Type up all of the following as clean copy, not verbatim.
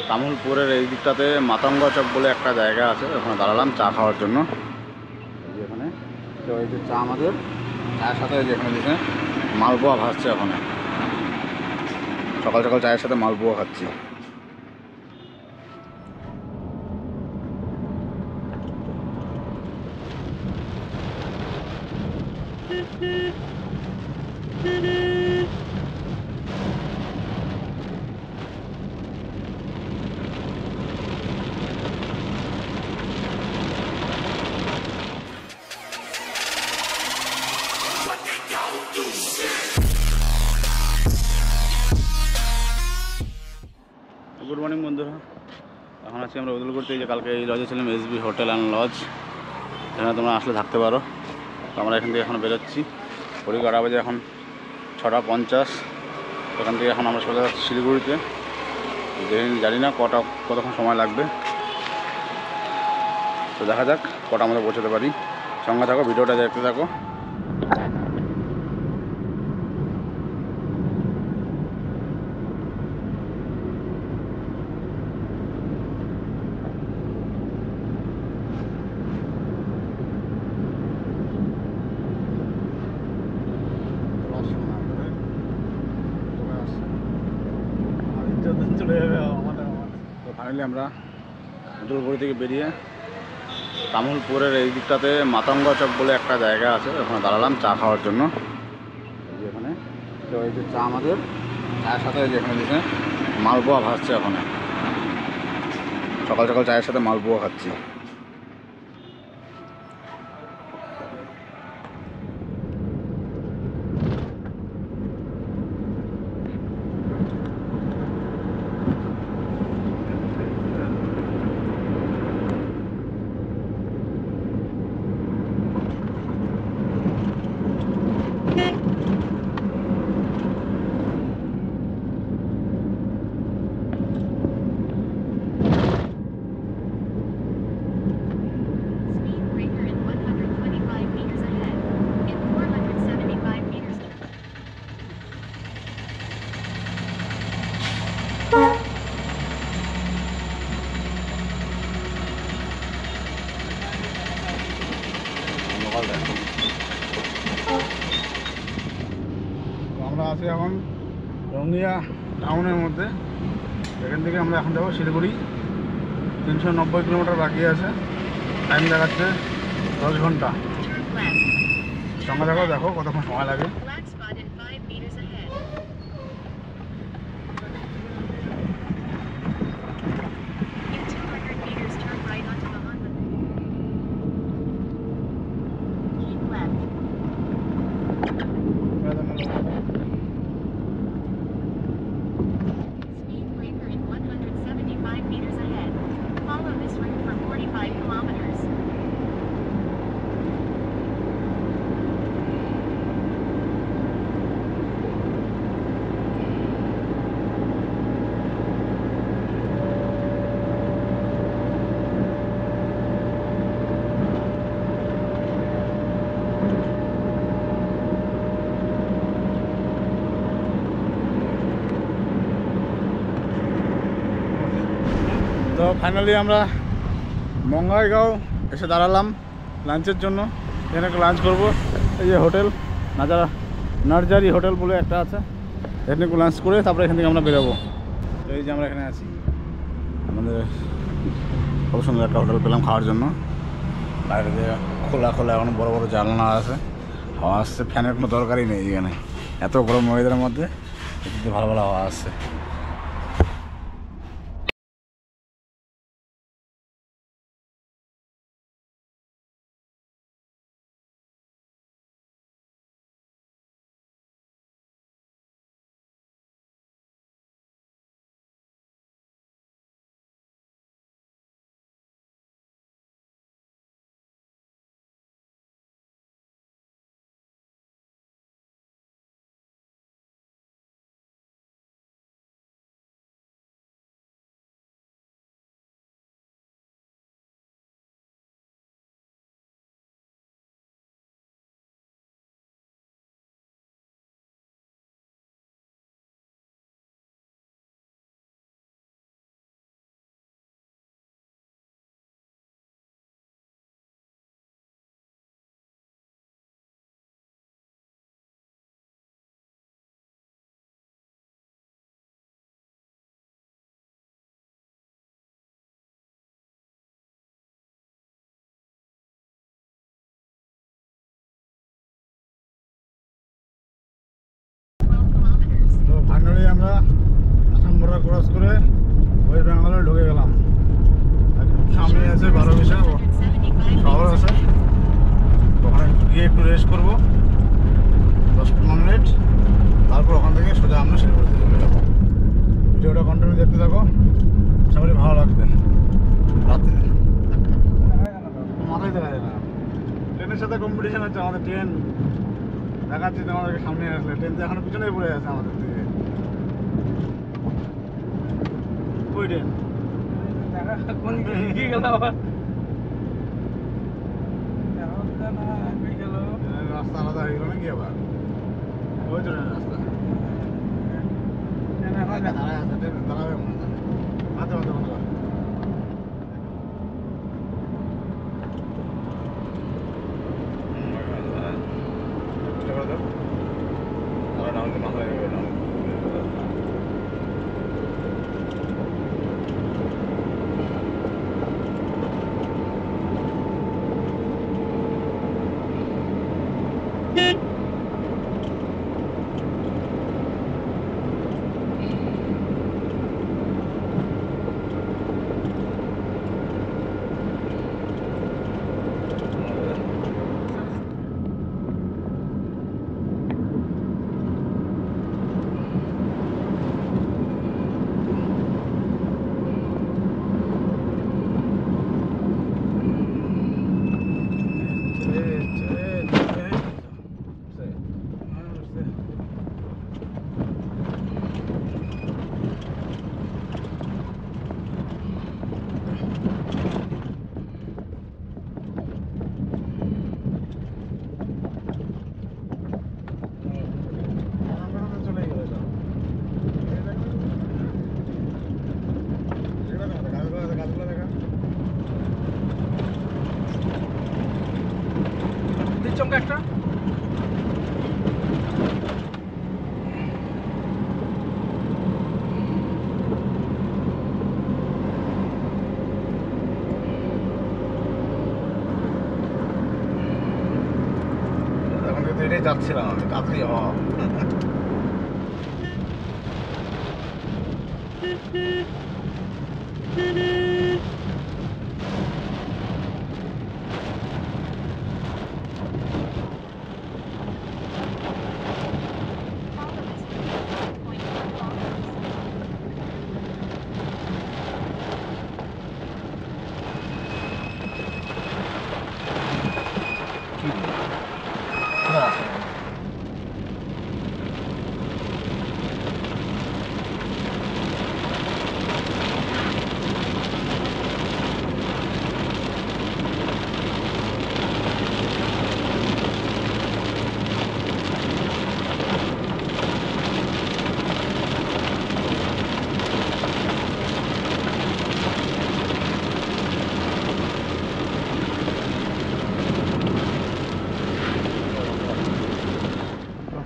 তামুলপুরের এই দিকটাতে মাতঙ্গ চক বলে একটা জায়গা আছে, ওখানে দাঁড়ালাম চা খাওয়ার জন্য। যেখানে তো এই যে চা, আমাদের চায়ের সাথে যেখানে যেখানে মালপোয়া ভাসছে, ওখানে সকাল সকাল চায়ের সাথে মালপোয়া খাচ্ছি। গুড মর্নিং বন্ধুরা, এখন আছি আমরা উদলগুড়িতে। এই যে কালকে এই লজে ছিলাম, এসবি হোটেল অ্যান্ড লজ। এখানে তোমরা আসলে থাকতে পারো। তো আমরা এখান থেকে এখন বেরোচ্ছি। ঘড়ি 11 বাজে, এখন 6:50। এখান থেকে এখন আমরা চলে যাচ্ছি শিলিগুড়িতে। জানি না কতক্ষণ সময় লাগবে, তো দেখা যাক কটা আমাদের পৌঁছাতে পারি। সঙ্গে থাকো, ভিডিওটা দেখতে থাকো। তো ফাইনালি আমরা উদলগুড়ি থেকে বেরিয়ে তামুলপুরের এই দিকটাতে মাতঙ্গ চক বলে একটা জায়গা আছে, ওখানে দাঁড়ালাম চা খাওয়ার জন্য। যেখানে তো এই যে চা, আমাদের চায়ের সাথে যেখানে যেখানে মালপোয়া ভাসছে, ওখানে সকাল সকাল চায়ের সাথে মালপোয়া খাচ্ছি। আমরা আছি এখন রঙ্গিয়া টাউনের মধ্যে। এখান থেকে আমরা এখন যাবো শিলিগুড়ি। 390 কিলোমিটার বাকি আছে, টাইম দেখাচ্ছে 10 ঘন্টা। সঙ্গে দেখো কতক্ষণ সময় লাগে। তো ফাইনালি আমরা বঙ্গাইগাঁও এসে দাঁড়ালাম লাঞ্চের জন্য। এখানে একটা লাঞ্চ করবো। এই যে হোটেল নার্জারি হোটেল বলে একটা আছে, এখানে একটু লাঞ্চ করে তারপরে এখান থেকে আমরা বেরোবো। তো এই যে আমরা এখানে আছি, আমাদের খুব সুন্দর একটা হোটেল পেলাম খাওয়ার জন্য। বাইরে দিয়ে খোলা এখন বড় বড় জানলা আছে, হাওয়া আসছে। ফ্যানের কোনো দরকারই নেই এখানে, এত গরম ওয়েদারের মধ্যে ভালো ভালো হাওয়া আসছে। ক্রস করে ওয়েস্ট বেঙ্গলে ঢুকে গেলাম। সামনে আছে 12 শহর আছে, ওখানে গিয়ে একটু রেস্ট করবো 10-15 মিনিট, তারপর ওখান থেকে সোজা আমরা শিলিগুড়িতে চলে যাবো। ভিডিওটা কন্টিনিউ দেখতে থাকো, আশা করি ভালো লাগবে। রাত্রে মাথায় দেখা যায় না, ট্রেনের সাথে কম্পিটিশন হচ্ছে আমাদের। ট্রেন দেখাচ্ছি তোমাদেরকে সামনে আসলে, ট্রেন তো এখনো পিছনেই পড়ে আছে আমাদের থেকে। ওই ট্রেন রাস্তা আলাদা হয়ে গেল নাকি আবার? ওই ট্রেনের রাস্তা দাঁড়ায় আছে, ট্রেন দাঁড়াবে মনে হয়। মাঝে মাঝে বন্ধ করে চমকা একটা। এখন কিন্তু এটাই যাচ্ছিলাম আমি, তাড়াতাড়ি হ।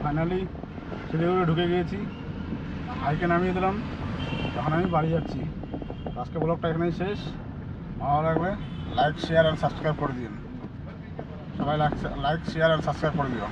ফাইনালি শিলিগুড়ি ঢুকে গিয়েছি, বাইকে নামিয়ে দিলাম। এখন আমি বাড়ি যাচ্ছি। আজকে ব্লগটা এখানেই শেষ। ভালো লাগবে লাইক শেয়ার অ্যান্ড সাবস্ক্রাইব করে দিন সবাই। লাইক শেয়ার অ্যান্ড সাবস্ক্রাইব করে দিও।